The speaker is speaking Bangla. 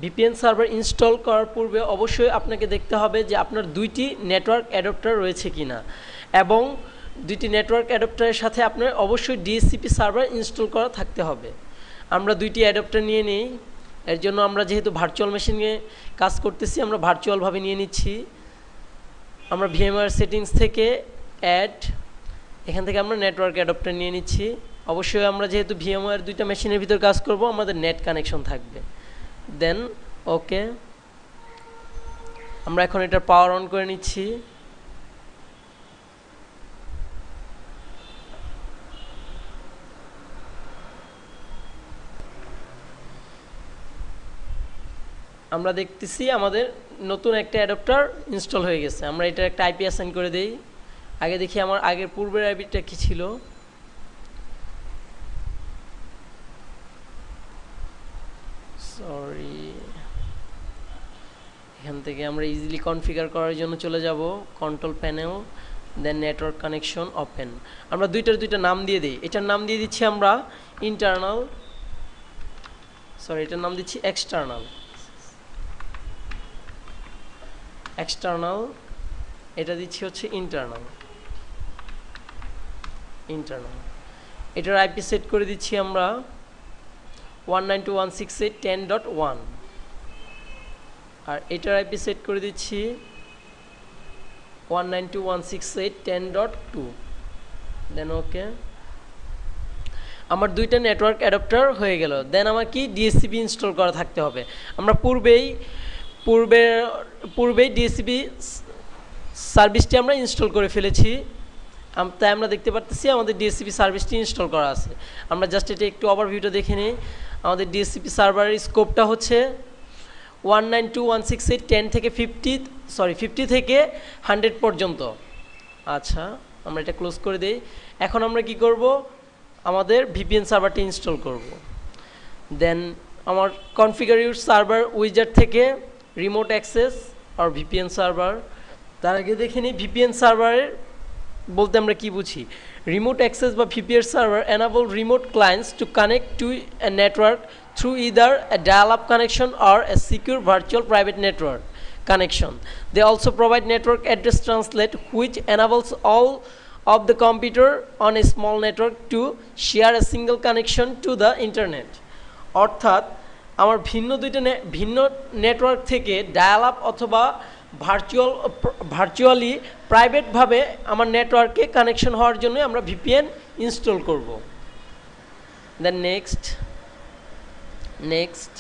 ভিপিএন সার্ভার ইনস্টল করার পূর্বে অবশ্যই আপনাকে দেখতে হবে যে আপনার দুইটি নেটওয়ার্ক অ্যাডাপ্টার রয়েছে কিনা, এবং দুইটি নেটওয়ার্ক অ্যাডাপ্টারের সাথে আপনার অবশ্যই ডিএসসিপি সার্ভার ইনস্টল করা থাকতে হবে। আমরা দুইটি অ্যাডাপ্টার নিয়ে নিই। এর জন্য আমরা যেহেতু ভার্চুয়াল মেশিনে কাজ করতেছি, আমরা ভার্চুয়ালভাবে নিয়ে নিচ্ছি। আমরা ভিএমওয়্যার সেটিংস থেকে অ্যাড, এখান থেকে আমরা নেটওয়ার্ক অ্যাডাপ্টার নিয়ে নিচ্ছি। অবশ্যই আমরা যেহেতু ভিএমওয়্যার দুইটা মেশিনের ভিতর কাজ করব, আমাদের নেট কানেকশন থাকবে। দেন ওকে, আমরা এখন এটার পাওয়ার অন করে নিচ্ছি। আমরা দেখতেছি আমাদের নতুন একটা অ্যাডাপ্টার ইনস্টল হয়ে গেছে। আমরা এটার একটা আইপি অ্যাসাইন করে দেই। আগে দেখি আমার আগের পূর্বের আইপিটা কি ছিল। সরি, এখান থেকে আমরা ইজিলি কনফিগার করার জন্য চলে যাব কন্ট্রোল প্যানেল, দেন নেটওয়ার্ক কানেকশন ওপেন। আমরা দুইটা নাম দিয়ে দিই। এটার নাম দিয়ে দিচ্ছি আমরা ইন্টারনাল, সরি এটার নাম দিচ্ছি এক্সটার্নাল। এটা দিচ্ছি হচ্ছে ইন্টারনাল। এটার আইপি সেট করে দিচ্ছি আমরা 192.168.10.1, আর এটার আইপি সেট করে দিচ্ছি 192.168.10.2। দেন ওকে, আমার দুইটা নেটওয়ার্ক অ্যাডাপ্টার হয়ে গেল। দেন আমার কি ডিএসসিপি ইনস্টল করা থাকতে হবে। আমরা পূর্বেই ডিএসসিপি সার্ভিসটি আমরা ইনস্টল করে ফেলেছি, তাই আমরা দেখতে পারতেছি আমাদের ডিএসসিপি সার্ভিসটি ইনস্টল করা আছে। আমরা জাস্ট এটা একটু ওভারভিউটা দেখে নিই। আমাদের ডিএসসিপি সার্ভারের স্কোপটা হচ্ছে 192.168.10 থেকে 50 থেকে 100 পর্যন্ত। আচ্ছা, আমরা এটা ক্লোজ করে দিই। এখন আমরা কি করব, আমাদের ভিপিএন সার্ভারটি ইনস্টল করব। দেন আমার কনফিগার ইউর সার্ভার উইজার্ড থেকে রিমোট অ্যাক্সেস আর ভিপিএন সার্ভার। তার আগে দেখে নিই ভিপিএন সার্ভারের বলতে আমরা কি বুঝি। রিমোট অ্যাক্সেস বা VPN server enable remote clients to connect to a network through either a dial-up connection or a secure virtual private network connection. They also provide network address translate, which enables all of the computer on a small network to share a single connection to the internet. অর্থাৎ আমার ভিন্ন নেটওয়ার্ক থেকে ডায়াল আপ অথবা ভার্চুয়ালি প্রাইভেটভাবে আমার নেটওয়ার্কে কানেকশন হওয়ার জন্য আমরা ভিপিএন ইনস্টল করব। দেন নেক্সট